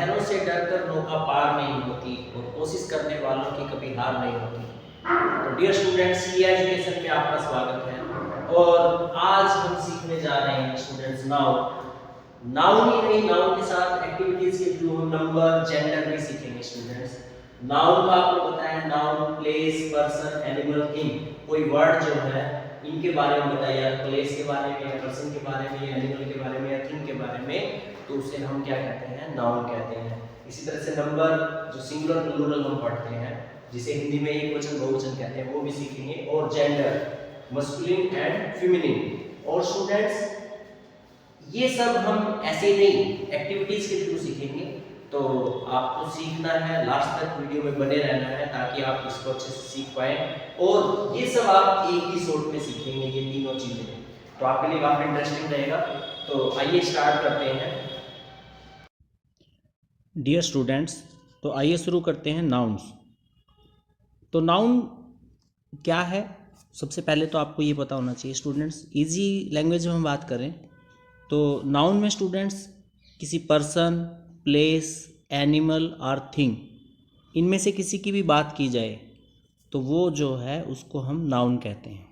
लहरों से डरकर नौका पार नहीं होती और कोशिश करने वालों की कभी हार नहीं होती। तो डियर स्टूडेंट्स, ई एजुकेशन में आपका स्वागत है और आज हम सीखने जा रहे हैं स्टूडेंट्स नाउन। नाउन ही नहीं, नाउन के साथ एक्टिविटीज के थ्रू हम नंबर, जेंडर भी सीखेंगे स्टूडेंट्स। नाउन का आपको पता है, noun place, person, animal, thing. कोई वर्ड जो है इनके बारे में बताइए, प्लेस के बारे में या पर्सन के बारे में या एनिमल के बारे में या थिंग के बारे में, तो उसे हम क्या कहते हैं, नाउन कहते हैं। इसी तरह से नंबर, जो सिंगुलर प्लूरल हम पढ़ते हैं, जिसे हिंदी में एक वचन बहुवचन कहते हैं, वो भी सीखेंगे। और जेंडर, मस्कुलिन एंड फेमिनिन। और स्टूडेंट्स ये सब हम ऐसे नहीं एक्टिविटीज के थ्रू सीखेंगे, तो आपको सीखना है, लास्ट तक वीडियो में बने रहना है ताकि आप इसको अच्छे से सीख पाए। और ये सब आप एक ही शॉट में सीखेंगे, ये तीनों चीजें, तो आपके लिए काफी इंटरेस्टिंग रहेगा। तो आइए स्टार्ट करते हैं। डियर स्टूडेंट्स, तो आइए शुरू करते हैं नाउन्स। तो नाउन क्या है, सबसे पहले तो आपको ये पता होना चाहिए स्टूडेंट्स। इजी लैंग्वेज में हम बात करें तो नाउन में स्टूडेंट्स किसी पर्सन, प्लेस, एनिमल और थिंग, इनमें से किसी की भी बात की जाए तो वो जो है उसको हम नाउन कहते हैं।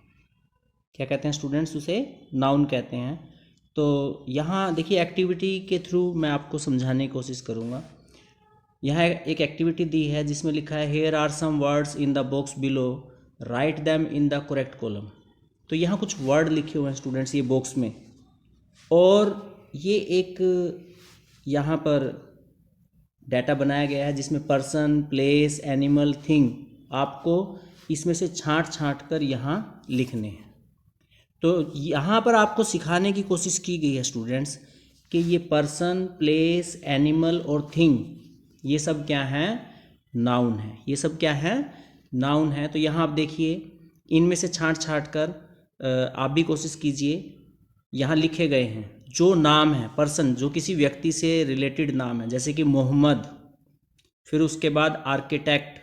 क्या कहते हैं स्टूडेंट्स? उसे नाउन कहते हैं। तो यहाँ देखिए, एक्टिविटी के थ्रू मैं आपको समझाने की कोशिश करूँगा। यहाँ एक एक्टिविटी दी है जिसमें लिखा है here are some words in the box below, write them in the correct column. तो यहाँ कुछ वर्ड लिखे हुए हैं स्टूडेंट्स ये बॉक्स में, और ये एक यहाँ पर डाटा बनाया गया है जिसमें पर्सन, प्लेस, एनिमल, थिंग आपको इसमें से छांट छांट कर यहाँ लिखने हैं। तो यहाँ पर आपको सिखाने की कोशिश की गई है स्टूडेंट्स कि ये पर्सन, प्लेस, एनिमल और थिंग, ये सब क्या है? नाउन है। ये सब क्या है? नाउन है। तो यहाँ आप देखिए, इनमें से छांट छांट कर आप भी कोशिश कीजिए। यहाँ लिखे गए हैं जो नाम है, पर्सन, जो किसी व्यक्ति से रिलेटेड नाम है, जैसे कि मोहम्मद, फिर उसके बाद architect,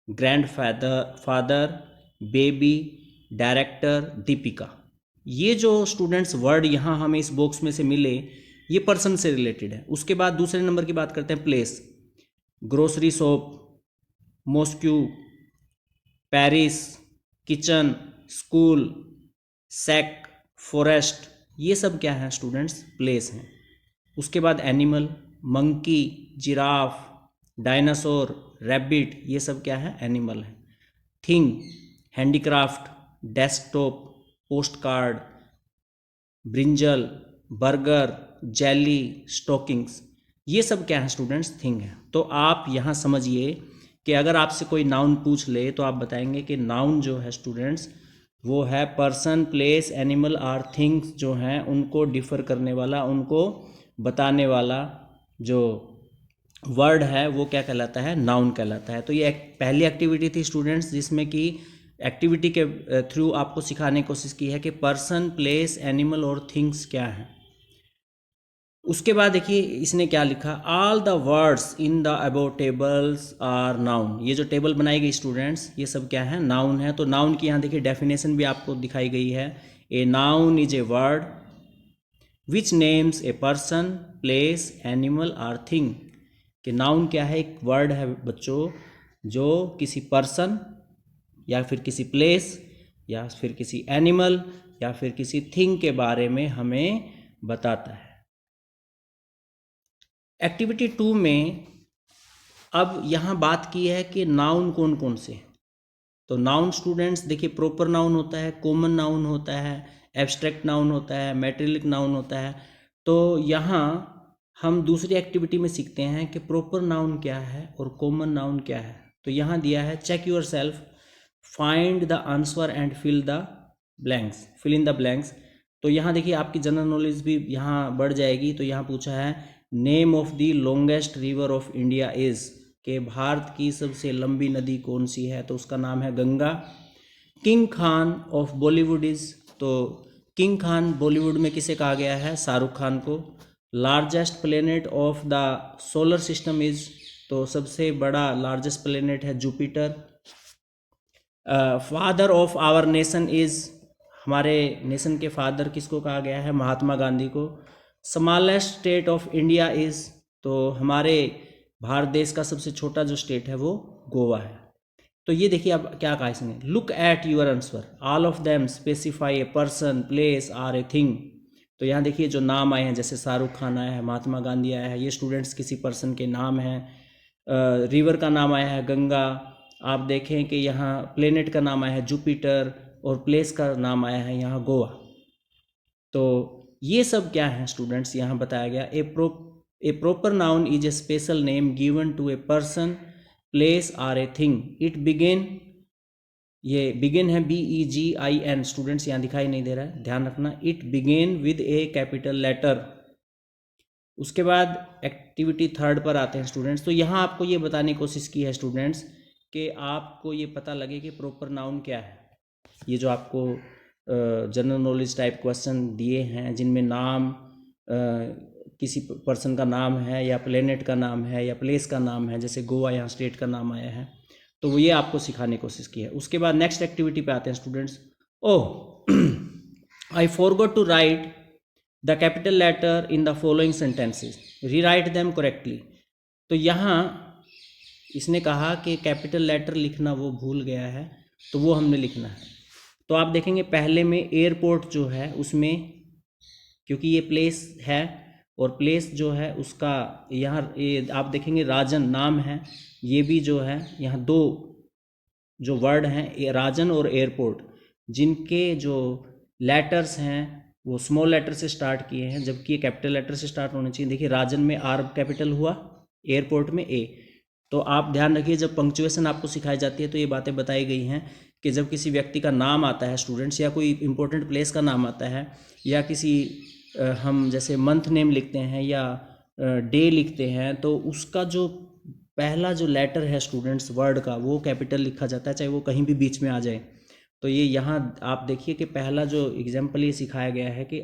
grand father, baby, director, Deepika. ये जो स्टूडेंट्स वर्ड यहाँ हमें इस बॉक्स में से मिले, ये पर्सन से रिलेटेड है। उसके बाद दूसरे नंबर की बात करते हैं, place, grocery shop, mosque, Paris, kitchen, school, sack, forest, ये सब क्या है स्टूडेंट्स? प्लेस हैं। उसके बाद animal, monkey, giraffe, dinosaur, rabbit, ये सब क्या है? एनिमल है। Thing, handicraft, desktop, post card, brinjal, burger, jelly, stockings, ये सब क्या है स्टूडेंट्स? थिंग है। तो आप यहाँ समझिए कि अगर आपसे कोई नाउन पूछ ले तो आप बताएंगे कि नाउन जो है स्टूडेंट्स वो है पर्सन, प्लेस, एनिमल और थिंग्स जो हैं उनको डिफ़र करने वाला, उनको बताने वाला जो वर्ड है वो क्या कहलाता है? नाउन कहलाता है। तो ये एक पहली एक्टिविटी थी स्टूडेंट्स, जिसमें कि एक्टिविटी के थ्रू आपको सिखाने की कोशिश की है कि पर्सन, प्लेस, एनिमल और थिंग्स क्या हैं। उसके बाद देखिए इसने क्या लिखा, all the words in the above tables are noun. ये जो टेबल बनाई गई स्टूडेंट्स, ये सब क्या है? नाउन है। तो नाउन की यहाँ देखिए डेफिनेशन भी आपको दिखाई गई है। A noun is a word which names A person, place, animal और थिंग। कि नाउन क्या है? एक वर्ड है बच्चों जो किसी पर्सन या फिर किसी प्लेस या फिर किसी एनिमल या फिर किसी थिंग के बारे में हमें बताता है। एक्टिविटी 2 में अब यहाँ बात की है कि नाउन कौन कौन से हैं। तो नाउन स्टूडेंट्स देखिए, प्रॉपर नाउन होता है, कॉमन नाउन होता है, एब्स्ट्रैक्ट नाउन होता है, मैटेरियलिक नाउन होता है। तो यहाँ हम दूसरी एक्टिविटी में सीखते हैं कि प्रॉपर नाउन क्या है और कॉमन नाउन क्या है। तो यहाँ दिया है, check yourself, find the answer and fill in the blanks. तो यहाँ देखिए आपकी जनरल नॉलेज भी यहाँ बढ़ जाएगी। तो यहाँ पूछा है name of the longest river of India is, के भारत की सबसे लंबी नदी कौन सी है? तो उसका नाम है Ganga. King Khan of Bollywood is, तो किंग खान बॉलीवुड में किसे कहा गया है? शाहरुख खान को। Largest planet of the solar system is, तो सबसे बड़ा लार्जेस्ट प्लेनेट है Jupiter. Father of our nation is, हमारे नेशन के फादर किसको कहा गया है? महात्मा गांधी को। Smallest state of India is, तो हमारे भारत देश का सबसे छोटा जो स्टेट है वो गोवा है। तो ये देखिए अब क्या कहा इसने, look at your answer, all of them specify a person, place or a thing. तो यहाँ देखिए जो नाम आए हैं, जैसे शाहरुख खान आया है, महात्मा गांधी आया है, ये स्टूडेंट्स किसी पर्सन के नाम हैं। रिवर का नाम आया है गंगा, आप देखें कि यहाँ प्लेनेट का नाम आया है जुपिटर, और प्लेस का नाम आया है यहाँ गोवा। तो ये सब क्या है स्टूडेंट्स, यहाँ बताया गया a proper noun is a special name given to a person, place or a thing. It began, ये बिगिन है BEGIN, स्टूडेंट्स यहाँ दिखाई नहीं दे रहा है, ध्यान रखना। It began with a capital letter. उसके बाद एक्टिविटी 3 पर आते हैं स्टूडेंट्स। तो यहाँ आपको ये बताने की कोशिश की है स्टूडेंट्स कि आपको ये पता लगे कि प्रॉपर नाउन क्या है। ये जो आपको जनरल नॉलेज टाइप क्वेश्चन दिए हैं, जिनमें नाम किसी पर्सन का नाम है, या प्लेनेट का नाम है, या प्लेस का नाम है, जैसे गोवा यहाँ स्टेट का नाम आया है, तो वो ये आपको सिखाने की कोशिश की है। उसके बाद नेक्स्ट एक्टिविटी पे आते हैं students. Oh, I forgot to write the capital letter in the following sentences, rewrite them correctly. तो यहाँ इसने कहा कि कैपिटल लेटर लिखना वो भूल गया है, तो वो हमने लिखना है। तो आप देखेंगे पहले में एयरपोर्ट जो है उसमें, क्योंकि ये प्लेस है और प्लेस जो है उसका यहाँ ये आप देखेंगे राजन नाम है, ये भी जो है यहाँ 2 जो वर्ड हैं राजन और एयरपोर्ट, जिनके जो लेटर्स हैं वो स्मॉल लेटर से स्टार्ट किए हैं, जबकि ये कैपिटल लेटर से स्टार्ट होने चाहिए। देखिए राजन में R कैपिटल हुआ, एयरपोर्ट में A। तो आप ध्यान रखिए जब पंक्चुएशन आपको सिखाई जाती है तो ये बातें बताई गई हैं कि जब किसी व्यक्ति का नाम आता है स्टूडेंट्स, या कोई इंपॉर्टेंट प्लेस का नाम आता है, या किसी हम जैसे मंथ नेम लिखते हैं या डे लिखते हैं, तो उसका जो पहला जो लेटर है स्टूडेंट्स वर्ड का, वो कैपिटल लिखा जाता है, चाहे वो कहीं भी बीच में आ जाए। तो ये यहाँ आप देखिए कि पहला जो एग्जाम्पल ये सिखाया गया है कि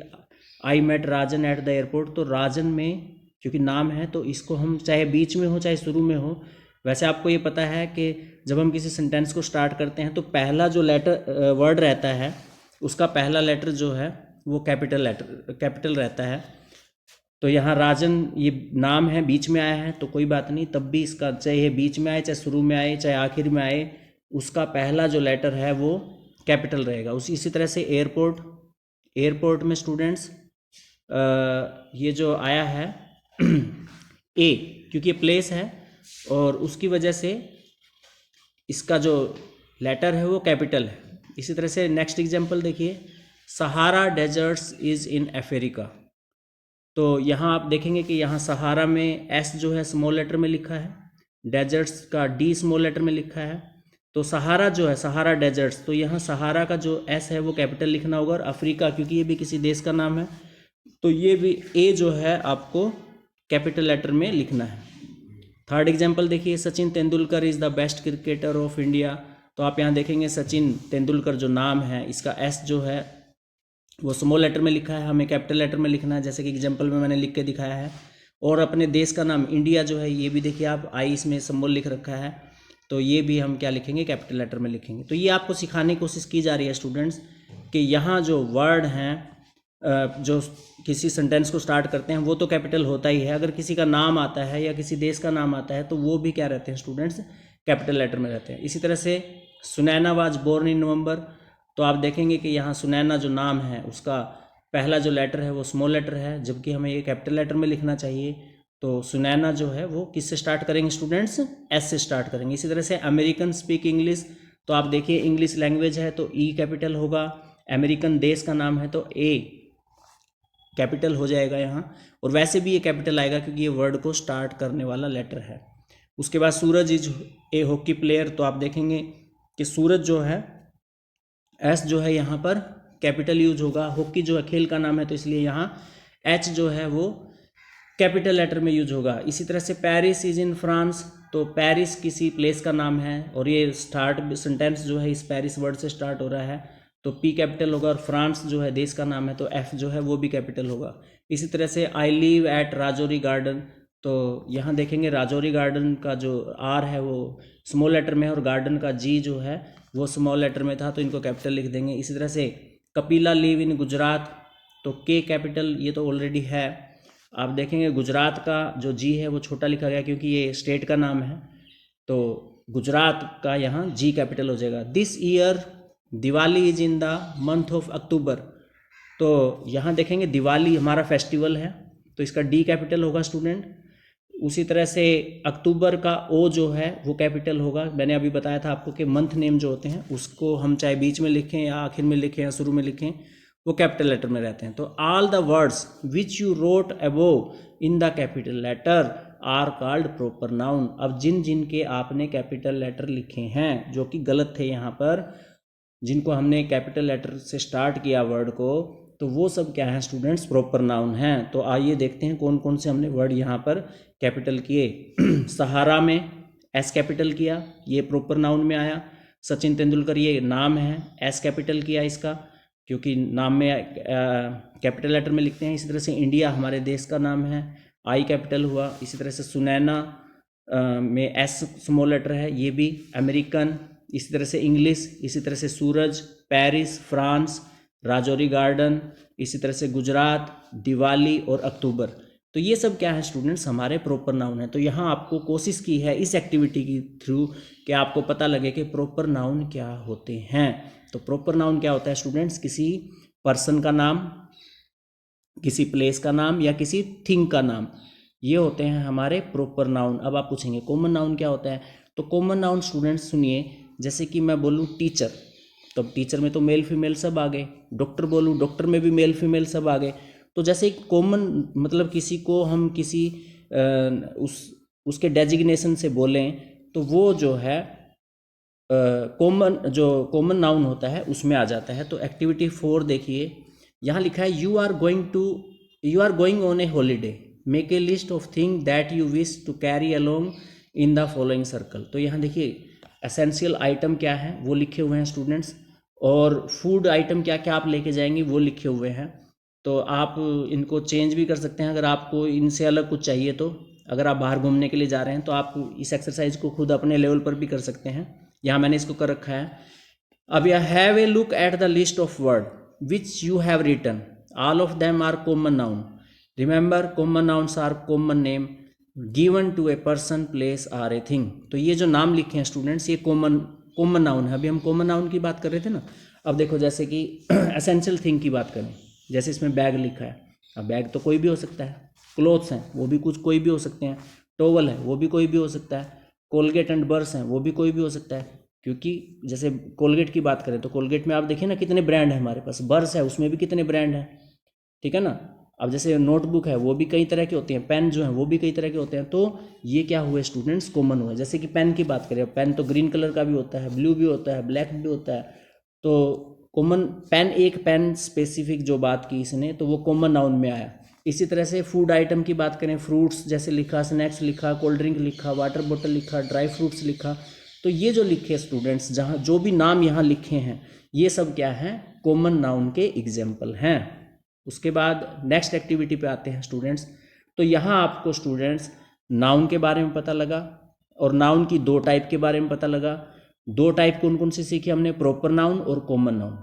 I met Rajan at the airport. तो राजन में क्योंकि नाम है तो इसको हम चाहे बीच में हो चाहे शुरू में हो, वैसे आपको ये पता है कि जब हम किसी सेंटेंस को स्टार्ट करते हैं तो पहला जो लेटर वर्ड रहता है उसका पहला लेटर जो है वो कैपिटल रहता है। तो यहाँ राजन ये नाम है, बीच में आया है तो कोई बात नहीं, तब भी इसका चाहे ये बीच में आए, चाहे शुरू में आए, चाहे आखिर में आए, उसका पहला जो लेटर है वो कैपिटल रहेगा। इसी तरह से एयरपोर्ट में स्टूडेंट्स ये जो आया है A, क्योंकि ये प्लेस है और उसकी वजह से इसका जो लेटर है वो कैपिटल है। इसी तरह से नेक्स्ट एग्जांपल देखिए, सहारा डेजर्ट्स इज़ इन अफ्रीका। तो यहाँ आप देखेंगे कि यहाँ सहारा में S जो है स्मॉल लेटर में लिखा है, डेजर्ट्स का D स्मॉल लेटर में लिखा है। तो सहारा जो है सहारा डेजर्ट्स, तो यहाँ सहारा का जो S है वो कैपिटल लिखना होगा, और अफ्रीका क्योंकि ये भी किसी देश का नाम है तो ये भी A जो है आपको कैपिटल लेटर में लिखना है। थर्ड एग्जांपल देखिए, Sachin Tendulkar is the best cricketer of India. तो आप यहाँ देखेंगे सचिन तेंदुलकर जो नाम है इसका S जो है वो स्मॉल लेटर में लिखा है, हमें कैपिटल लेटर में लिखना है, जैसे कि एग्जांपल में मैंने लिख के दिखाया है। और अपने देश का नाम इंडिया जो है ये भी देखिए आप I इसमें सिंबल लिख रखा है, तो ये भी हम क्या लिखेंगे, कैपिटल लेटर में लिखेंगे। तो ये आपको सिखाने की कोशिश की जा रही है स्टूडेंट्स कि यहाँ जो वर्ड हैं जो किसी सेंटेंस को स्टार्ट करते हैं वो तो कैपिटल होता ही है, अगर किसी का नाम आता है या किसी देश का नाम आता है तो वो भी क्या रहते हैं स्टूडेंट्स, कैपिटल लेटर में रहते हैं। इसी तरह से सुनैना वाज बोर्न इन नवंबर, तो आप देखेंगे कि यहाँ सुनैना जो नाम है उसका पहला जो लेटर है वो स्मॉल लेटर है, जबकि हमें ये कैपिटल लेटर में लिखना चाहिए। तो सुनैना जो है वो किससे स्टार्ट करेंगे स्टूडेंट्स, S से स्टार्ट करेंगे। इसी तरह से अमेरिकन स्पीक इंग्लिश, तो आप देखिए इंग्लिश लैंग्वेज है तो E कैपिटल होगा, अमेरिकन देश का नाम है तो A कैपिटल हो जाएगा यहाँ, और वैसे भी ये कैपिटल आएगा क्योंकि ये वर्ड को स्टार्ट करने वाला लेटर है। उसके बाद सूरज इज ए हॉकी प्लेयर, तो आप देखेंगे कि सूरज जो है S जो है यहाँ पर कैपिटल यूज होगा, हॉकी जो है खेल का नाम है तो इसलिए यहाँ H जो है वो कैपिटल लेटर में यूज होगा। इसी तरह से पेरिस इज इन फ्रांस, तो पेरिस किसी प्लेस का नाम है और ये स्टार्ट सेंटेंस जो है इस पेरिस वर्ड से स्टार्ट हो रहा है तो P कैपिटल होगा, और फ्रांस जो है देश का नाम है तो F जो है वो भी कैपिटल होगा। इसी तरह से I live at Rajouri garden, तो यहाँ देखेंगे राजौरी गार्डन का जो R है वो स्मॉल लेटर में है और गार्डन का G जो है वो स्मॉल लेटर में था तो इनको कैपिटल लिख देंगे। इसी तरह से कपिला लिव इन गुजरात, तो K कैपिटल ये तो ऑलरेडी है, आप देखेंगे गुजरात का जो जी है वो छोटा लिखा गया क्योंकि ये स्टेट का नाम है, तो गुजरात का यहाँ जी कैपिटल हो जाएगा। This year Diwali is in the month of October, तो यहाँ देखेंगे दिवाली हमारा फेस्टिवल है, तो इसका डी कैपिटल होगा स्टूडेंट। उसी तरह से अक्टूबर का ओ जो है वो कैपिटल होगा। मैंने अभी बताया था आपको कि मंथ नेम जो होते हैं उसको हम चाहे बीच में लिखें या आखिर में लिखें या शुरू में लिखें, वो कैपिटल लेटर में रहते हैं। तो all the words which you wrote above in the capital letter are called proper noun. अब जिन जिन के आपने कैपिटल लेटर लिखे हैं जो कि गलत थे यहाँ पर, जिनको हमने कैपिटल लेटर से स्टार्ट किया वर्ड को, तो वो सब क्या है स्टूडेंट्स, प्रॉपर नाउन हैं। तो आइए देखते हैं कौन कौन से हमने वर्ड यहाँ पर कैपिटल किए। सहारा में एस कैपिटल किया, ये प्रॉपर नाउन में आया। सचिन तेंदुलकर ये नाम है, एस कैपिटल किया इसका क्योंकि नाम में कैपिटल लेटर में लिखते हैं। इसी तरह से इंडिया हमारे देश का नाम है, आई कैपिटल हुआ। इसी तरह से सुनैना में एस स्मॉल लेटर है, ये भी अमेरिकन। इसी तरह से इंग्लिश, इसी तरह से सूरज, पेरिस, फ्रांस, राजौरी गार्डन, इसी तरह से गुजरात, दिवाली और अक्टूबर। तो ये सब क्या है स्टूडेंट्स, हमारे प्रॉपर नाउन है। तो यहाँ आपको कोशिश की है इस एक्टिविटी के थ्रू कि आपको पता लगे कि प्रॉपर नाउन क्या होते हैं। तो प्रॉपर नाउन क्या होता है स्टूडेंट्स, किसी पर्सन का नाम, किसी प्लेस का नाम या किसी थिंग का नाम, ये होते हैं हमारे प्रॉपर नाउन। अब आप पूछेंगे कॉमन नाउन क्या होता है, तो कॉमन नाउन स्टूडेंट्स सुनिए, जैसे कि मैं बोलूँ टीचर, तो टीचर में तो मेल फीमेल सब आ गए। डॉक्टर बोलूँ, डॉक्टर में भी मेल फीमेल सब आ गए। तो जैसे कॉमन मतलब किसी को हम किसी उसके डेजिग्नेशन से बोलें तो वो जो है कॉमन नाउन होता है उसमें आ जाता है। तो एक्टिविटी 4 देखिए, यहाँ लिखा है you are going on a holiday, make a list of thing that you wish to carry along in the following circle. तो यहाँ देखिए एसेंशियल आइटम क्या है वो लिखे हुए हैं स्टूडेंट्स, और फूड आइटम क्या क्या आप लेके जाएंगे वो लिखे हुए हैं। तो आप इनको चेंज भी कर सकते हैं अगर आपको इनसे अलग कुछ चाहिए तो। अगर आप बाहर घूमने के लिए जा रहे हैं तो आप इस एक्सरसाइज को खुद अपने लेवल पर भी कर सकते हैं। यहाँ मैंने इसको कर रखा है। अब यह have a look at the list of word which you have written, all of them are common noun. Remember common nouns are common name given to a person, place or a thing. तो ये जो नाम लिखे हैं students ये common noun है। अभी हम कॉमन नाउन की बात कर रहे थे ना। अब देखो जैसे कि एसेंशियल थिंग की बात करें, जैसे इसमें बैग लिखा है, अब बैग तो कोई भी हो सकता है। क्लोथ्स हैं वो भी कोई भी हो सकते हैं। टॉवल है वो भी कोई भी हो सकता है। कोलगेट एंड ब्रश हैं वो भी कोई भी हो सकता है, क्योंकि जैसे कोलगेट की बात करें तो कोलगेट में आप देखिए ना कितने ब्रांड है हमारे पास। ब्रश है उसमें भी कितने ब्रांड हैं, ठीक है ना। अब जैसे नोटबुक है वो भी कई तरह के होते हैं, पेन जो है वो भी कई तरह के होते हैं। तो ये क्या हुए स्टूडेंट्स, कॉमन हुए। जैसे कि पेन की बात करें, पेन तो ग्रीन कलर का भी होता है, ब्लू भी होता है, ब्लैक भी होता है। तो कॉमन पेन, एक पेन स्पेसिफिक जो बात की इसने, तो वो कॉमन नाउन में आया। इसी तरह से फूड आइटम की बात करें, फ्रूट्स जैसे लिखा, स्नैक्स लिखा, कोल्ड ड्रिंक लिखा, वाटर बोतल लिखा, ड्राई फ्रूट्स लिखा। तो ये जो लिखे स्टूडेंट्स, जहाँ जो भी नाम यहाँ लिखे हैं ये सब क्या हैं, कॉमन नाउन के एग्जाम्पल हैं। उसके बाद नेक्स्ट एक्टिविटी पे आते हैं स्टूडेंट्स। तो यहाँ आपको स्टूडेंट्स नाउन के बारे में पता लगा और नाउन की 2 टाइप के बारे में पता लगा। 2 टाइप कौन कौन से सीखे हमने, प्रॉपर नाउन और कॉमन नाउन।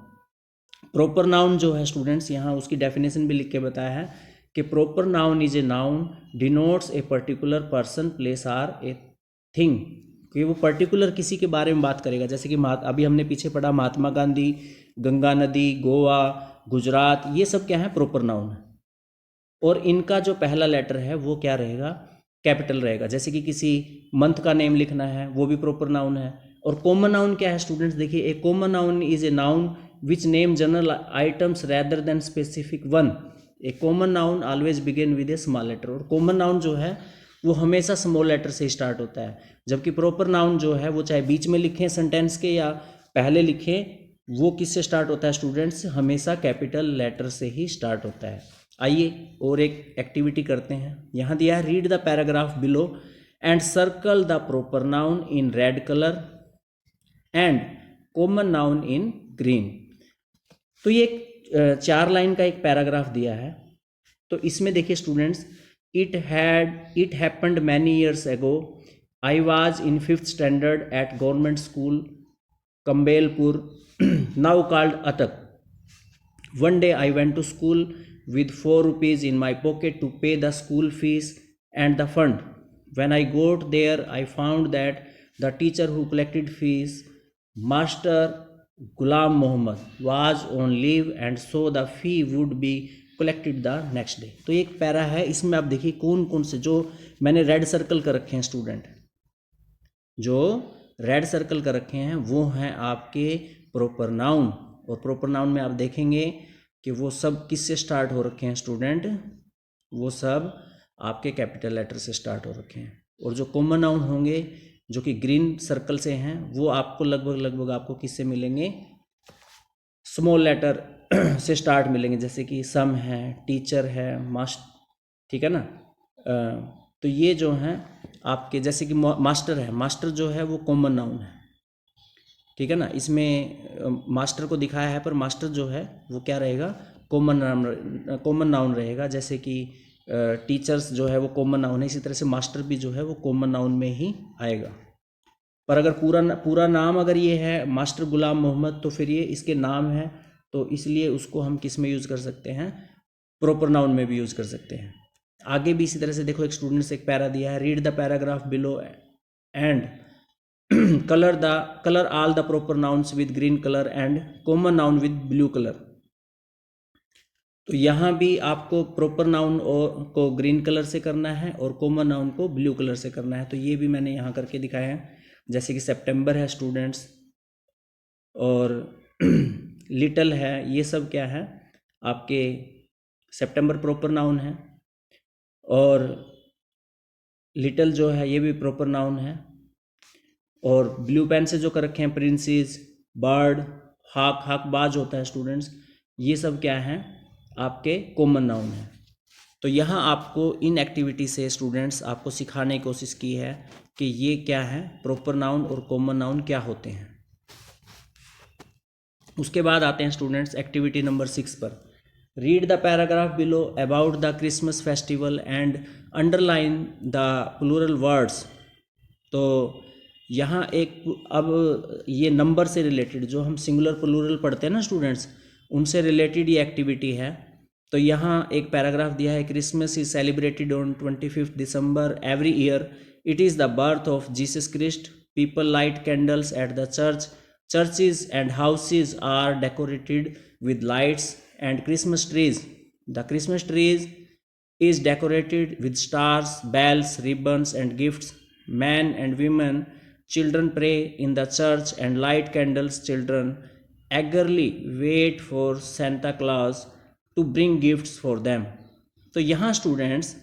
प्रॉपर नाउन जो है स्टूडेंट्स यहाँ उसकी डेफिनेशन भी लिख के बताया है कि proper noun is a noun denotes a particular person, place or a thing, कि वो पर्टिकुलर किसी के बारे में बात करेगा। जैसे कि अभी हमने पीछे पढ़ा महात्मा गांधी, गंगा नदी, गोवा, गुजरात, ये सब क्या है, प्रॉपर नाउन है। और इनका जो पहला लेटर है वो क्या रहेगा, कैपिटल रहेगा। जैसे कि किसी मंथ का नेम लिखना है वो भी प्रॉपर नाउन है। और कॉमन नाउन क्या है स्टूडेंट्स, देखिए a common noun is a noun which name general items rather than specific one. A common noun always begin with a small letter. और कॉमन नाउन जो है वो हमेशा स्मॉल लेटर से स्टार्ट होता है, जबकि प्रॉपर नाउन जो है वो चाहे बीच में लिखें सेंटेंस के या पहले लिखें, वो किससे स्टार्ट होता है स्टूडेंट्स, हमेशा कैपिटल लेटर से ही स्टार्ट होता है। आइए और एक एक्टिविटी करते हैं। यहाँ दिया है read the paragraph below and circle the proper noun in red colour and common noun in green. तो ये 4 लाइन का एक पैराग्राफ दिया है। तो इसमें देखिए students, it happened many years ago, I was in 5th standard at government school Campbellpur, now called Attock, One day I went to school with 4 rupees in my pocket to pay the school fees and the fund. When I got there, I found that the teacher who collected fees, Master Ghulam Muhammad, was on leave, and so the fee would be collected the next day. तो एक para है, इसमें आप देखिए कौन कौन से जो मैंने रेड सर्कल कर रखे हैं स्टूडेंट, जो रेड सर्कल कर रखे हैं वो हैं आपके प्रॉपर नाउन। और प्रॉपर नाउन में आप देखेंगे कि वो सब किससे स्टार्ट हो रखे हैं स्टूडेंट, वो सब आपके कैपिटल लेटर से स्टार्ट हो रखे हैं। और जो कॉमन नाउन होंगे जो कि ग्रीन सर्कल से हैं वो आपको लगभग आपको किससे मिलेंगे, स्मॉल लेटर से स्टार्ट मिलेंगे, जैसे कि सम है, टीचर है, मास्टर, ठीक है ना। तो ये जो हैं आपके, जैसे कि मास्टर है, मास्टर जो है वो कॉमन नाउन है, ठीक है ना। इसमें मास्टर को दिखाया है पर मास्टर जो है वो क्या रहेगा, कॉमन नाउन रहेगा। जैसे कि टीचर्स जो है वो कॉमन नाउन है, इसी तरह से मास्टर भी जो है वो कॉमन नाउन में ही आएगा। पर अगर पूरा नाम अगर ये है मास्टर गुलाम मोहम्मद, तो फिर ये इसके नाम है, तो इसलिए उसको हम किस में यूज़ कर सकते हैं, प्रॉपर नाउन में भी यूज़ कर सकते हैं। आगे भी इसी तरह से देखो, एक स्टूडेंट से एक पैरा दिया है, read the paragraph below and colour all the proper nouns with green colour and common noun with blue colour. तो यहाँ भी आपको प्रॉपर नाउन को ग्रीन कलर से करना है और कॉमन नाउन को ब्लू कलर से करना है। तो ये भी मैंने यहाँ करके दिखाया है, जैसे कि सितंबर है स्टूडेंट्स, और लिटल है, ये सब क्या है आपके, सितंबर प्रॉपर नाउन है, और लिटल जो है ये भी प्रॉपर नाउन है। और ब्लू पेन से जो कर रखे हैं प्रिंसेस, बर्ड, हाक बाज होता है स्टूडेंट्स, ये सब क्या हैं आपके कॉमन नाउन है। तो यहाँ आपको इन एक्टिविटी से स्टूडेंट्स आपको सिखाने की कोशिश की है कि ये क्या है, प्रॉपर नाउन और कॉमन नाउन क्या होते हैं। उसके बाद आते हैं स्टूडेंट्स एक्टिविटी नंबर 6 पर। Read the paragraph below about the Christmas festival and underline the plural words. तो यहाँ एक, अब ये नंबर से रिलेटेड, जो हम सिंगुलर प्लूरल पढ़ते हैं ना स्टूडेंट्स, उनसे रिलेटेड ये एक्टिविटी है। तो यहाँ एक पैराग्राफ दिया है, Christmas is celebrated on 25 December every year, it is the birth of Jesus Christ, people light candles at the church, churches and houses are decorated with lights and Christmas trees. The Christmas trees is decorated with stars, bells, ribbons and gifts. Men and women, children pray in the church and light candles. Children eagerly wait for Santa Claus to bring gifts for them. तो यहाँ students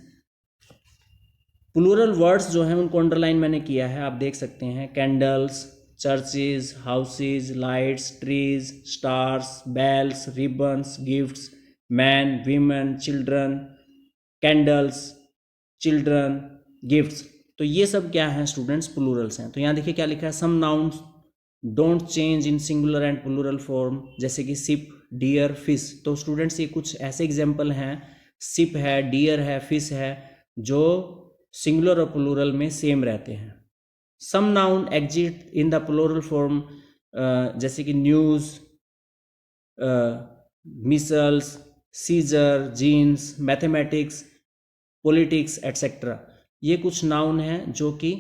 plural words जो हैं उनको underline मैंने किया है, आप देख सकते हैं, candles, churches, houses, lights, trees, stars, bells, ribbons, gifts, men, women, children, candles, children, gifts। तो ये सब क्या हैं स्टूडेंट्स, प्लूरल्स हैं। तो यहाँ देखिए क्या लिखा है, some nouns don't change in singular and plural form, जैसे कि शिप, डियर, फिश। तो स्टूडेंट्स ये कुछ ऐसे एग्जाम्पल हैं, शिप है, डियर है, फिश है, जो सिंगुलर और प्लूरल में सेम रहते हैं। Some noun exist in the plural form, जैसे कि news, measles, scissor, jeans, mathematics, politics etcetera. ये कुछ नाउन हैं जो कि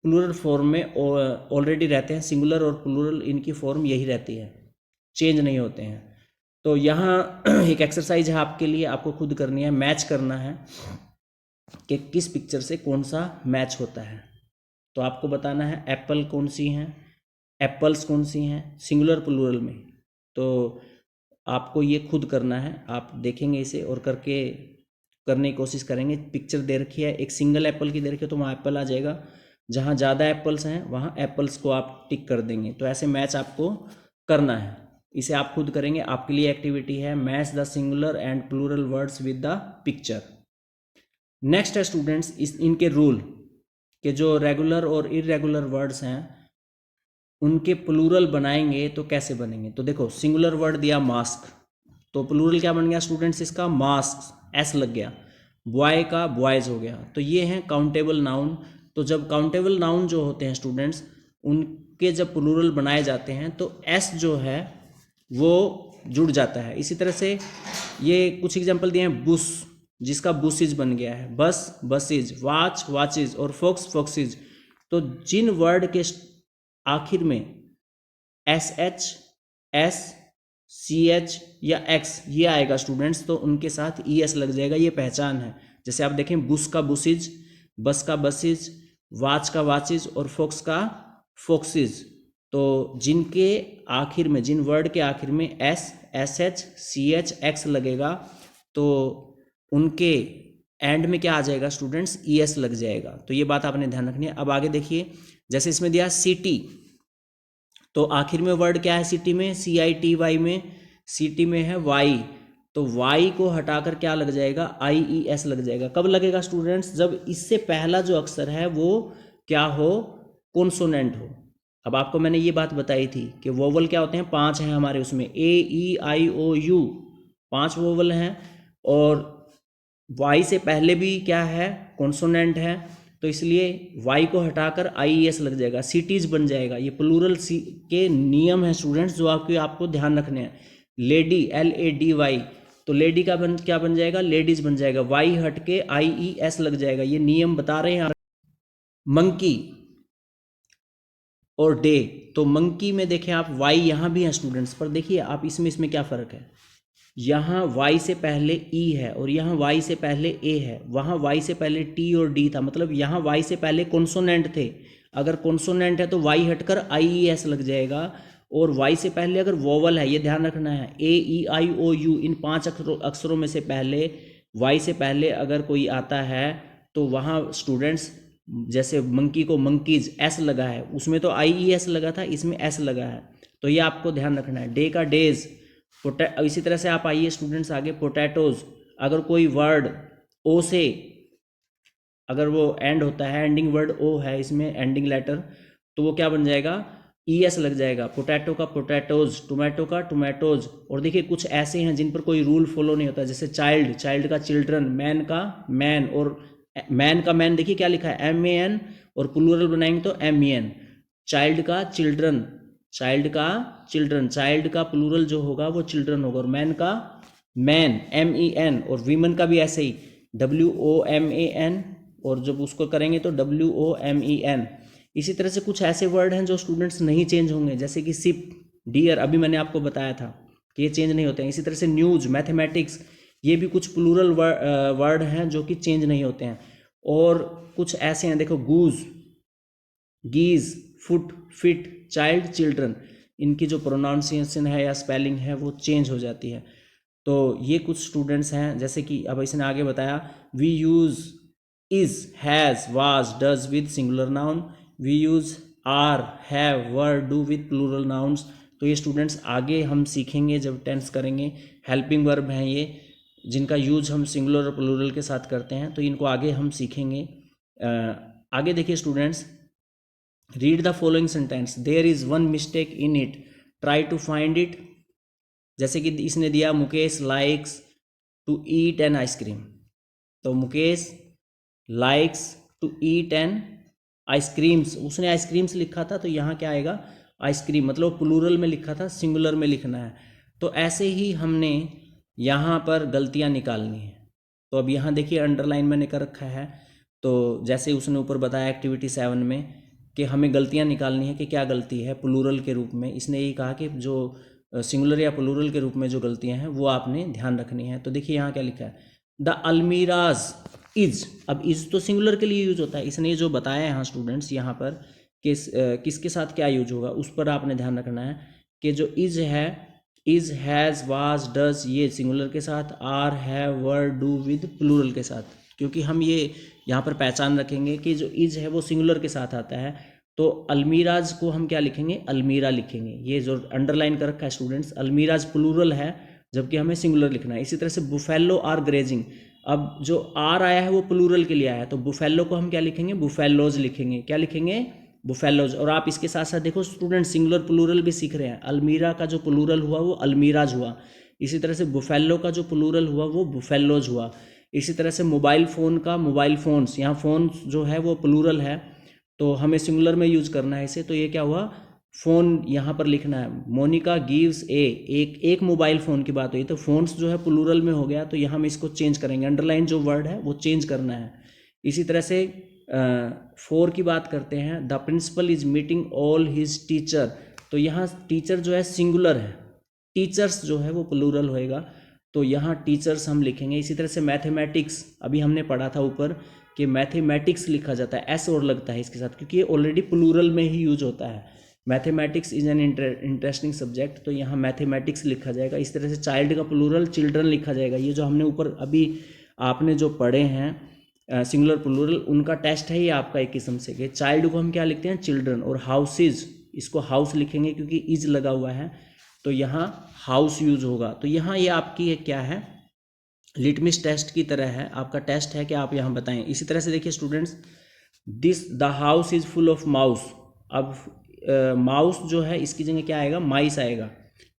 प्लूरल फॉर्म में ऑलरेडी रहते हैं। सिंगुलर और प्लूरल इनकी फॉर्म यही रहती है, चेंज नहीं होते हैं। तो यहाँ एक एक्सरसाइज है आपके लिए, आपको खुद करनी है, मैच करना है कि किस पिक्चर से कौन सा मैच होता है। तो आपको बताना है एप्पल कौन सी हैं, एप्पल्स कौन सी हैं सिंगुलर प्लूरल में। तो आपको ये खुद करना है, आप देखेंगे इसे और करने की कोशिश करेंगे। पिक्चर दे रखी है, एक सिंगल एप्पल की दे रखी है, तो वहाँ एप्पल आ जाएगा, जहाँ ज़्यादा एप्पल्स हैं वहाँ एप्पल्स को आप टिक कर देंगे। तो ऐसे मैच आपको करना है, इसे आप खुद करेंगे। आपके लिए एक्टिविटी है match the singular and plural words with the picture. Next है स्टूडेंट्स इनके रूल, कि जो रेगुलर और इरेगुलर वर्ड्स हैं उनके प्लूरल बनाएंगे तो कैसे बनेंगे। तो देखो, सिंगुलर वर्ड दिया मास्क, तो प्लूरल क्या बन गया स्टूडेंट्स इसका, मास्क, एस लग गया। बॉय का बॉयज़ हो गया। तो ये हैं काउंटेबल नाउन। तो जब काउंटेबल नाउन जो होते हैं स्टूडेंट्स, उनके जब प्लूरल बनाए जाते हैं तो एस जो है वो जुड़ जाता है। इसी तरह से ये कुछ एग्जांपल दिए हैं, बुश जिसका बुशेज बन गया है, बस बसेज, वाच वाचेज और फॉक्स फॉक्सेज। तो जिन वर्ड के आखिर में S H, S, C H या एक्स ये आएगा स्टूडेंट्स, तो उनके साथ ई एस लग जाएगा, ये पहचान है। जैसे आप देखें, बुश का बुशेज, बस का बसेज, वाच का वाचेज और फॉक्स का फॉक्सेज। तो जिनके आखिर में, जिन वर्ड के आखिर में S, S H, C H, X लगेगा, तो उनके एंड में क्या आ जाएगा स्टूडेंट्स, ई एस लग जाएगा। तो ये बात आपने ध्यान रखनी है। अब आगे देखिए, जैसे इसमें दिया सिटी, तो आखिर में वर्ड क्या है सिटी में, सी आई टी वाई में, सिटी में है वाई, तो वाई को हटाकर क्या लग जाएगा, आई ई एस लग जाएगा। कब लगेगा स्टूडेंट्स, जब इससे पहला जो अक्षर है वो क्या हो, कॉन्सोनेंट हो। अब आपको मैंने ये बात बताई थी कि वोवल क्या होते हैं, 5 हैं हमारे उसमें, ए ई आई ओ यू, 5 वोवल हैं, और वाई से पहले भी क्या है, कॉन्सोनेंट है, तो इसलिए वाई को हटाकर आई एस लग जाएगा, सिटीज बन जाएगा। ये प्लूरल के नियम है स्टूडेंट्स जो आपको ध्यान रखने हैं। Lady, L A D Y, तो लेडी का क्या बन जाएगा, लेडीज बन जाएगा, वाई हट के आई ई एस लग जाएगा, ये नियम बता रहे हैं। मंकी और डे, तो मंकी में देखें आप, वाई यहाँ भी है स्टूडेंट्स, पर देखिए आप इसमें क्या फ़र्क है, यहाँ y से पहले e है और यहाँ y से पहले a है, वहाँ y से पहले t और d था, मतलब यहाँ y से पहले कॉन्सोनेंट थे। अगर कॉन्सोनेंट है तो y हटकर आई ई एस लग जाएगा, और y से पहले अगर वोवल है, ये ध्यान रखना है, a e i o u, इन 5 अक्षरों में से पहले y से पहले अगर कोई आता है तो वहाँ स्टूडेंट्स, जैसे मंकी को मंकीज s लगा है, उसमें तो आई ई एस लगा था, इसमें s लगा है, तो ये आपको ध्यान रखना है। डे का डेज, इसी तरह से आप आइए स्टूडेंट्स आगे, पोटैटोज, अगर कोई वर्ड ओ से अगर वो एंड होता है, एंडिंग वर्ड ओ है इसमें, एंडिंग लेटर, तो वो क्या बन जाएगा, ई एस लग जाएगा। पोटैटो का पोटैटोज, टोमेटो का टोमेटोज। और देखिए कुछ ऐसे हैं जिन पर कोई रूल फॉलो नहीं होता, जैसे चाइल्ड, चाइल्ड का चिल्ड्रन, मैन का मैन, और मैन का मैन देखिए क्या लिखा है, एम ए एन, और प्लूरल बनाएंगे तो एम ई एन। चाइल्ड का चिल्ड्रन, चाइल्ड का चिल्ड्रन, चाइल्ड का प्लूरल जो होगा वो चिल्ड्रन होगा, और मैन का मैन, एम ई एन, और वीमन का भी ऐसे ही, W O M A N, और जब उसको करेंगे तो W O M E N. इसी तरह से कुछ ऐसे वर्ड हैं जो स्टूडेंट्स नहीं चेंज होंगे, जैसे कि सिप, डियर, अभी मैंने आपको बताया था कि ये चेंज नहीं होते हैं। इसी तरह से न्यूज, मैथमेटिक्स, ये भी कुछ प्लूरल वर्ड हैं जो कि चेंज नहीं होते हैं। और कुछ ऐसे हैं, देखो गूज, गीज, फुट, फिट, चाइल्ड, चिल्ड्रन, इनकी जो प्रोनाउंसिएशन है या स्पेलिंग है वो चेंज हो जाती है। तो ये कुछ स्टूडेंट्स हैं, जैसे कि अब इसने आगे बताया, we use is, has, was, does with singular noun, we use are, have, were, do with plural nouns. तो ये स्टूडेंट्स आगे हम सीखेंगे जब टेंस करेंगे। हेल्पिंग वर्ब हैं ये, जिनका यूज हम सिंगुलर और प्लूरल के साथ करते हैं, तो इनको आगे हम सीखेंगे। आगे देखिए students, read the following sentence, there is one mistake in it, try to find it. जैसे कि इसने दिया, Mukesh likes to eat an ice cream, तो Mukesh likes to eat an ice creams, उसने आइसक्रीम्स लिखा था, तो यहाँ क्या आएगा, आइसक्रीम, मतलब प्लूरल में लिखा था, सिंगुलर में लिखना है। तो ऐसे ही हमने यहाँ पर गलतियाँ निकालनी है। तो अब यहाँ देखिए अंडरलाइन मैंने कर रखा है, तो जैसे उसने ऊपर बताया एक्टिविटी 7 में कि हमें गलतियाँ निकालनी है कि क्या गलती है प्लूरल के रूप में। इसने यही कहा कि जो सिंगुलर या प्लूरल के रूप में जो गलतियाँ हैं वो आपने ध्यान रखनी है। तो देखिए यहाँ क्या लिखा है, द अलमीराज इज, अब इज तो सिंगुलर के लिए यूज होता है, इसने जो बताया यहाँ स्टूडेंट्स यहाँ पर किसके साथ क्या यूज होगा उस पर आपने ध्यान रखना है कि जो इज है, इज, हैज़, वाज, डज, ये सिंगुलर के साथ, are, have, were, do with plural के साथ, क्योंकि हम ये यहाँ पर पहचान रखेंगे कि जो इज है वो सिंगुलर के साथ आता है। तो अलमीराज को हम क्या लिखेंगे, अलमीरा लिखेंगे। ये जो अंडरलाइन कर रखा है स्टूडेंट्स, अलमीराज प्लूरल है जबकि हमें सिंगुलर लिखना है। इसी तरह से बुफेलो आर ग्रेजिंग, अब जो आर आया है वो प्लूरल के लिए आया है, तो बुफेलो को हम क्या लिखेंगे, बुफेलोज लिखेंगे। क्या लिखेंगे, बुफेलोज। और आप इसके साथ साथ देखो स्टूडेंट, सिंगुलर प्लूरल भी सीख रहे हैं। अलमीरा का जो प्लूरल हुआ वो अलमीराज हुआ, इसी तरह से बुफेलो का जो प्लूरल हुआ वो बुफेलोज हुआ। इसी तरह से मोबाइल फ़ोन का मोबाइल फ़ोन्स, यहाँ फ़ोन जो है वो प्लूरल है तो हमें सिंगुलर में यूज़ करना है इसे, तो ये क्या हुआ, फ़ोन यहाँ पर लिखना है, मोनिका गिव्स ए, एक मोबाइल फ़ोन की बात हुई, तो फ़ोन्स जो है प्लूरल में हो गया, तो यहाँ हम इसको चेंज करेंगे, अंडरलाइन जो वर्ड है वो चेंज करना है। इसी तरह से 4 की बात करते हैं, the principal is meeting all his teacher, तो यहाँ टीचर जो है सिंगुलर है, टीचर्स जो है वो प्लूरल होएगा, तो यहाँ टीचर्स हम लिखेंगे। इसी तरह से मैथमेटिक्स, अभी हमने पढ़ा था ऊपर कि मैथमेटिक्स लिखा जाता है, एस और लगता है इसके साथ, क्योंकि ये ऑलरेडी प्लूरल में ही यूज होता है। Mathematics is an interesting subject, तो यहाँ मैथमेटिक्स लिखा जाएगा। इस तरह से चाइल्ड का प्लूरल चिल्ड्रन लिखा जाएगा। ये जो हमने ऊपर अभी आपने जो पढ़े हैं सिंगुलर प्लूरल, उनका टेस्ट है ये आपका एक किस्म से, कि चाइल्ड को हम क्या लिखते हैं, चिल्ड्रन, और हाउसेज, इसको हाउस लिखेंगे क्योंकि इज लगा हुआ है, तो यहाँ हाउस यूज होगा। तो यहाँ ये आपकी ये क्या है, लिटमस टेस्ट की तरह है, आपका टेस्ट है कि आप यहाँ बताएं। इसी तरह से देखिए students, this the house is full of mouse, अब माउस जो है इसकी जगह क्या आएगा, माइस आएगा।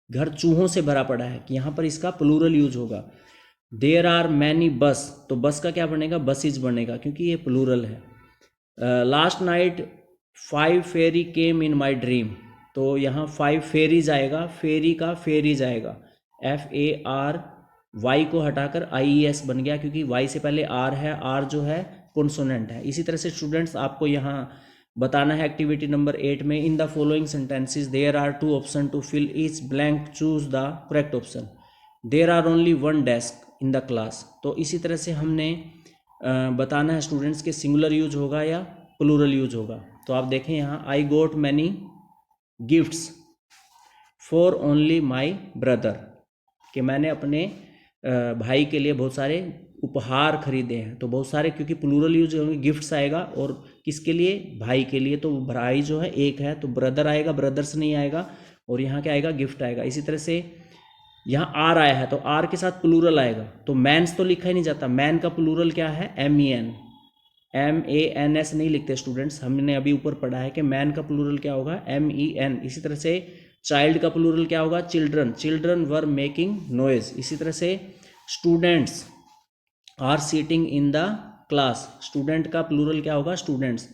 घर चूहों से भरा पड़ा है, कि यहाँ पर इसका प्लूरल यूज होगा। देयर आर मैनी बस, तो बस का क्या बनेगा, बसेज बनेगा, क्योंकि ये प्लूरल है। Last night 5 fairy came in my dream, तो यहाँ 5 फेरीज आएगा, फेरी का फेरीज आएगा, FAR, को हटाकर IES बन गया, क्योंकि Y से पहले R है, R जो है कॉन्सोनेंट है। इसी तरह से स्टूडेंट्स आपको यहाँ बताना है एक्टिविटी नंबर 8 में, in the following sentences there are 2 option to fill each blank, choose the correct option, there are only 1 desk in the class. तो इसी तरह से हमने बताना है स्टूडेंट्स के सिंगुलर यूज होगा या प्लूरल यूज होगा। तो आप देखें यहाँ, I got many gifts for only my brother, कि मैंने अपने भाई के लिए बहुत सारे उपहार खरीदे हैं, तो बहुत सारे क्योंकि प्लूरल यूज होंगे, गिफ्ट्स आएगा, और किसके लिए, भाई के लिए, तो भाई जो है एक है, तो ब्रदर आएगा, ब्रदर्स नहीं आएगा, और यहाँ क्या आएगा, गिफ्ट आएगा। इसी तरह से यहाँ आर आया है, तो आर के साथ प्लूरल आएगा, तो मैंस तो लिखा ही नहीं जाता, मैन का प्लूरल क्या है, MEN, MANS नहीं लिखते स्टूडेंट्स, हमने अभी ऊपर पढ़ा है कि मैन का प्लूरल क्या होगा, MEN। इसी तरह से चाइल्ड का प्लूरल क्या होगा, children, children were making noise. इसी तरह से students are sitting in the class, student का प्लूरल क्या होगा, students.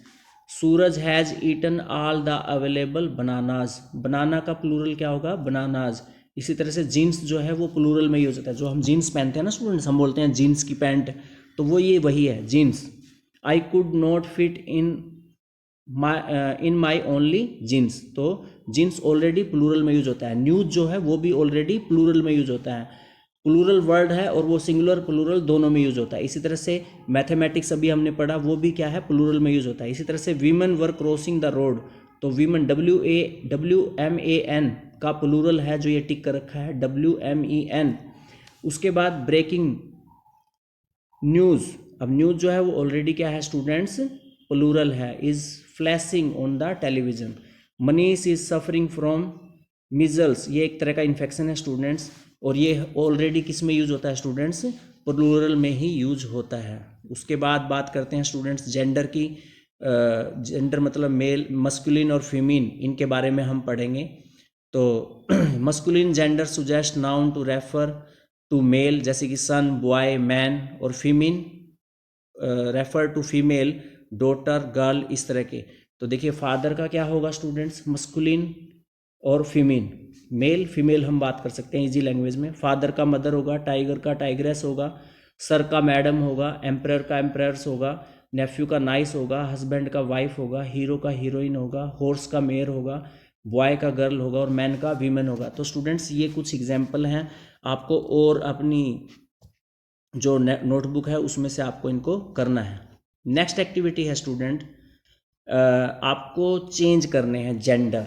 Suraj has eaten all the available bananas, banana का प्लूरल क्या होगा, बनानाज। इसी तरह से जीन्स जो है वो प्लूरल में यूज होता है, जो हम जीन्स पहनते हैं ना स्टूडेंट्स, हम बोलते हैं जीन्स की पैंट, तो वो ये वही है, jeans. I could not fit in my only jeans, तो जीन्स ऑलरेडी प्लूरल में यूज होता है। न्यूज जो है वो भी ऑलरेडी प्लूरल में यूज होता है, प्लूरल वर्ड है और वो सिंगुलर प्लूरल दोनों में यूज होता है। इसी तरह से मैथमेटिक्स अभी हमने पढ़ा, वो भी क्या है, प्लूरल में यूज होता है। इसी तरह से women were crossing the road, तो वीमेन WAN का प्लूरल है, जो ये टिक कर रखा है, WMEN। उसके बाद ब्रेकिंग न्यूज़, अब न्यूज़ जो है वो ऑलरेडी क्या है स्टूडेंट्स, प्लूरल है, is flashing on the television. Manish is suffering from measles, ये एक तरह का इन्फेक्शन है स्टूडेंट्स, और ये ऑलरेडी किस में यूज होता है स्टूडेंट्स, प्लूरल में ही यूज होता है। उसके बाद बात करते हैं स्टूडेंट्स जेंडर की, जेंडर मतलब मेल, मस्कुलिन और फीमेल, इनके बारे में हम पढ़ेंगे। तो masculine gender suggest noun to refer to male, जैसे कि सन, बॉय, मैन, और female refer to female, daughter, girl, इस तरह के। तो देखिए फादर का क्या होगा स्टूडेंट्स, मस्कुलिन और फीमेल, मेल फीमेल हम बात कर सकते हैं इजी लैंग्वेज में। फादर का मदर होगा, टाइगर का टाइग्रेस होगा, सर का मैडम होगा, एम्परर का एम्परर्स होगा, नेफ्यू का नाइस होगा, हस्बैंड का वाइफ होगा, हीरो का हीरोइन होगा, हॉर्स का मेयर होगा, बॉय का गर्ल होगा, और मैन का वीमेन होगा। तो स्टूडेंट्स ये कुछ एग्जाम्पल हैं, आपको और अपनी जो नोटबुक है उसमें से आपको इनको करना है। नेक्स्ट एक्टिविटी है स्टूडेंट, आपको चेंज करने हैं जेंडर।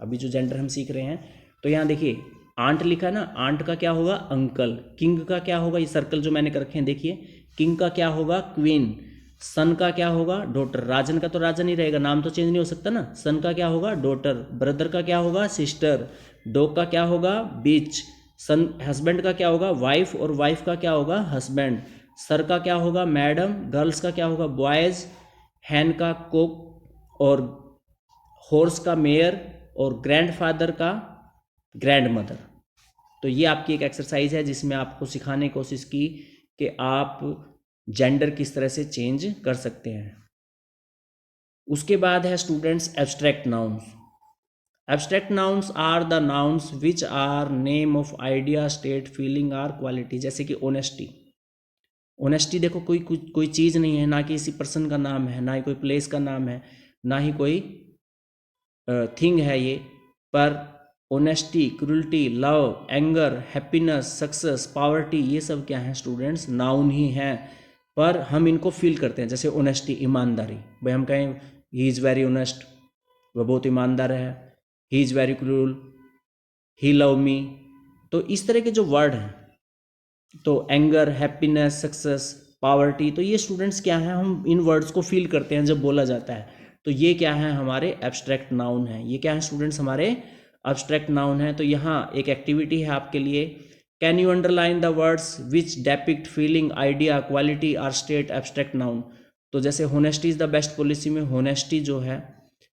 अभी जो जेंडर हम सीख रहे हैं, तो यहाँ देखिए आंट लिखा है ना, आंट का क्या होगा, अंकल। किंग का क्या होगा, ये सर्कल जो मैंने कर रखे हैं देखिए, किंग का क्या होगा, क्वीन। सन का क्या होगा, डॉटर। राजन का तो राजन ही रहेगा, नाम तो चेंज नहीं हो सकता ना। सन का क्या होगा, डॉटर। ब्रदर का क्या होगा, सिस्टर। डॉग का क्या होगा, बीच। सन हस्बैंड का क्या होगा, वाइफ, और वाइफ का क्या होगा, हस्बैंड। सर का क्या होगा, मैडम। गर्ल्स का क्या होगा, बॉयज़। हैन का कुक, और हॉर्स का मेयर, और ग्रैंडफादर का ग्रैंडमदर। तो ये आपकी एक एक्सरसाइज है जिसमें आपको सिखाने की कोशिश की कि आप जेंडर किस तरह से चेंज कर सकते हैं। उसके बाद है students abstract nouns. Abstract nouns are the nouns which are name of idea, state, feeling or quality. जैसे कि ऑनेस्टी, ऑनेस्टी देखो कोई चीज़ नहीं है, ना कि किसी पर्सन का नाम है, ना ही कोई प्लेस का नाम है, ना ही कोई थिंग है ये, पर honesty, cruelty, love, anger, happiness, success, poverty, ये सब क्या हैं स्टूडेंट्स? नाउन ही हैं, पर हम इनको फील करते हैं। जैसे ऑनेस्टी, ईमानदारी, भाई हम कहें ही इज़ वेरी ऑनेस्ट, वह बहुत ईमानदार है। ही इज़ वेरी क्रूर, ही लव मी। तो इस तरह के जो वर्ड हैं, तो एंगर, हैप्पीनेस, सक्सेस, पावर्टी, तो ये स्टूडेंट्स क्या हैं, हम इन वर्ड्स को फील करते हैं जब बोला जाता है। तो ये क्या है, हमारे एब्स्ट्रैक्ट नाउन है। ये क्या है स्टूडेंट्स, हमारे एब्स्ट्रैक्ट नाउन है। तो यहाँ एक एक्टिविटी है आपके लिए, can you underline the words which depict feeling, idea, quality or state abstract noun. तो जैसे honesty is the best policy में होनेस्टी जो है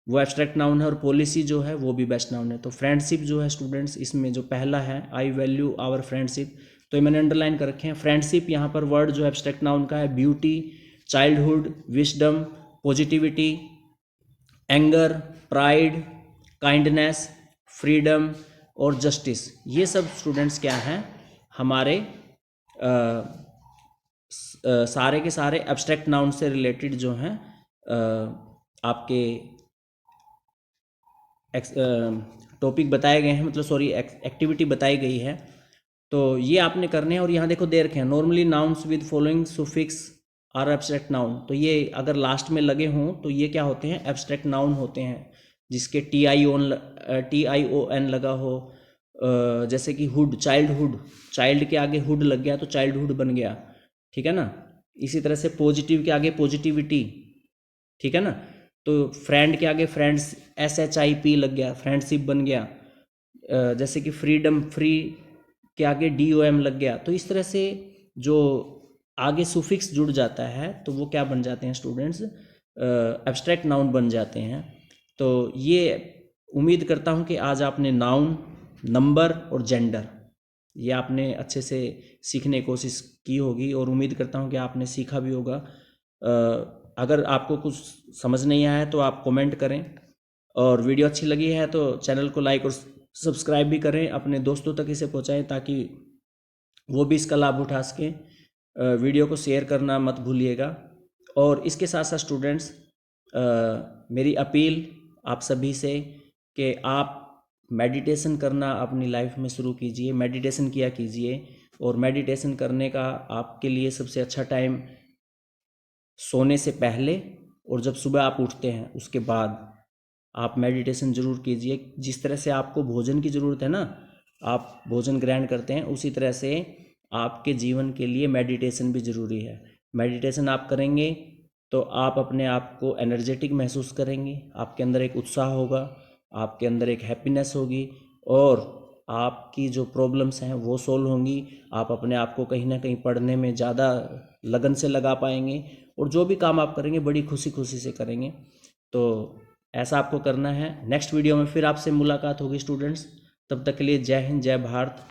वो एब्स्ट्रैक्ट नाउन है, और पॉलिसी जो है वो भी बेस्ट नाउन है। तो फ्रेंडशिप जो है स्टूडेंट्स, इसमें जो पहला है, आई वैल्यू आवर फ्रेंडशिप, तो ये मैंने अंडरलाइन कर रखे हैं। फ्रेंडशिप यहाँ पर वर्ड जो एब्स्ट्रैक्ट नाउन का है, beauty, childhood, wisdom, positivity, anger, pride, kindness, freedom और जस्टिस, ये सब स्टूडेंट्स क्या हैं, हमारे सारे के सारे एब्स्ट्रैक्ट नाउन से रिलेटेड जो हैं आपके टॉपिक बताए गए हैं, मतलब सॉरी एक्टिविटी बताई गई है। तो ये आपने करने हैं। और यहाँ देखो दे रखे हैं, normally nouns with following suffix are abstract noun. तो ये अगर लास्ट में लगे हों तो ये क्या होते हैं, एब्स्ट्रैक्ट नाउन होते हैं, जिसके TION लगा हो। जैसे कि हुड, चाइल्डहुड, चाइल्ड के आगे हुड लग गया तो चाइल्डहुड बन गया, ठीक है ना। इसी तरह से पॉजिटिव के आगे पॉजिटिविटी, ठीक है ना। तो फ्रेंड के आगे फ्रेंड्स, SHIP लग गया, फ्रेंडशिप बन गया। जैसे कि फ्रीडम, फ्री के आगे DOM लग गया। तो इस तरह से जो आगे सुफिक्स जुड़ जाता है तो वो क्या बन जाते हैं स्टूडेंट्स, एब्स्ट्रैक्ट नाउन बन जाते हैं। तो ये उम्मीद करता हूँ कि आज आपने नाउन, नंबर और जेंडर, ये आपने अच्छे से सीखने की कोशिश की होगी, और उम्मीद करता हूँ कि आपने सीखा भी होगा। अगर आपको कुछ समझ नहीं आया है तो आप कमेंट करें, और वीडियो अच्छी लगी है तो चैनल को लाइक और सब्सक्राइब भी करें, अपने दोस्तों तक इसे पहुंचाएं ताकि वो भी इसका लाभ उठा सकें। वीडियो को शेयर करना मत भूलिएगा। और इसके साथ साथ स्टूडेंट्स, मेरी अपील आप सभी से कि आप मेडिटेशन करना अपनी लाइफ में शुरू कीजिए, मेडिटेशन किया कीजिए। और मेडिटेशन करने का आपके लिए सबसे अच्छा टाइम सोने से पहले, और जब सुबह आप उठते हैं उसके बाद आप मेडिटेशन ज़रूर कीजिए। जिस तरह से आपको भोजन की ज़रूरत है ना, आप भोजन ग्रहण करते हैं, उसी तरह से आपके जीवन के लिए मेडिटेशन भी ज़रूरी है। मेडिटेशन आप करेंगे तो आप अपने आप को एनर्जेटिक महसूस करेंगे, आपके अंदर एक उत्साह होगा, आपके अंदर एक हैप्पीनेस होगी, और आपकी जो प्रॉब्लम्स हैं वो सोल्व होंगी। आप अपने आप को कहीं ना कहीं पढ़ने में ज़्यादा लगन से लगा पाएंगे, और जो भी काम आप करेंगे बड़ी खुशी खुशी से करेंगे। तो ऐसा आपको करना है। नेक्स्ट वीडियो में फिर आपसे मुलाकात होगी स्टूडेंट्स। तब तक के लिए जय हिंद, जय भारत।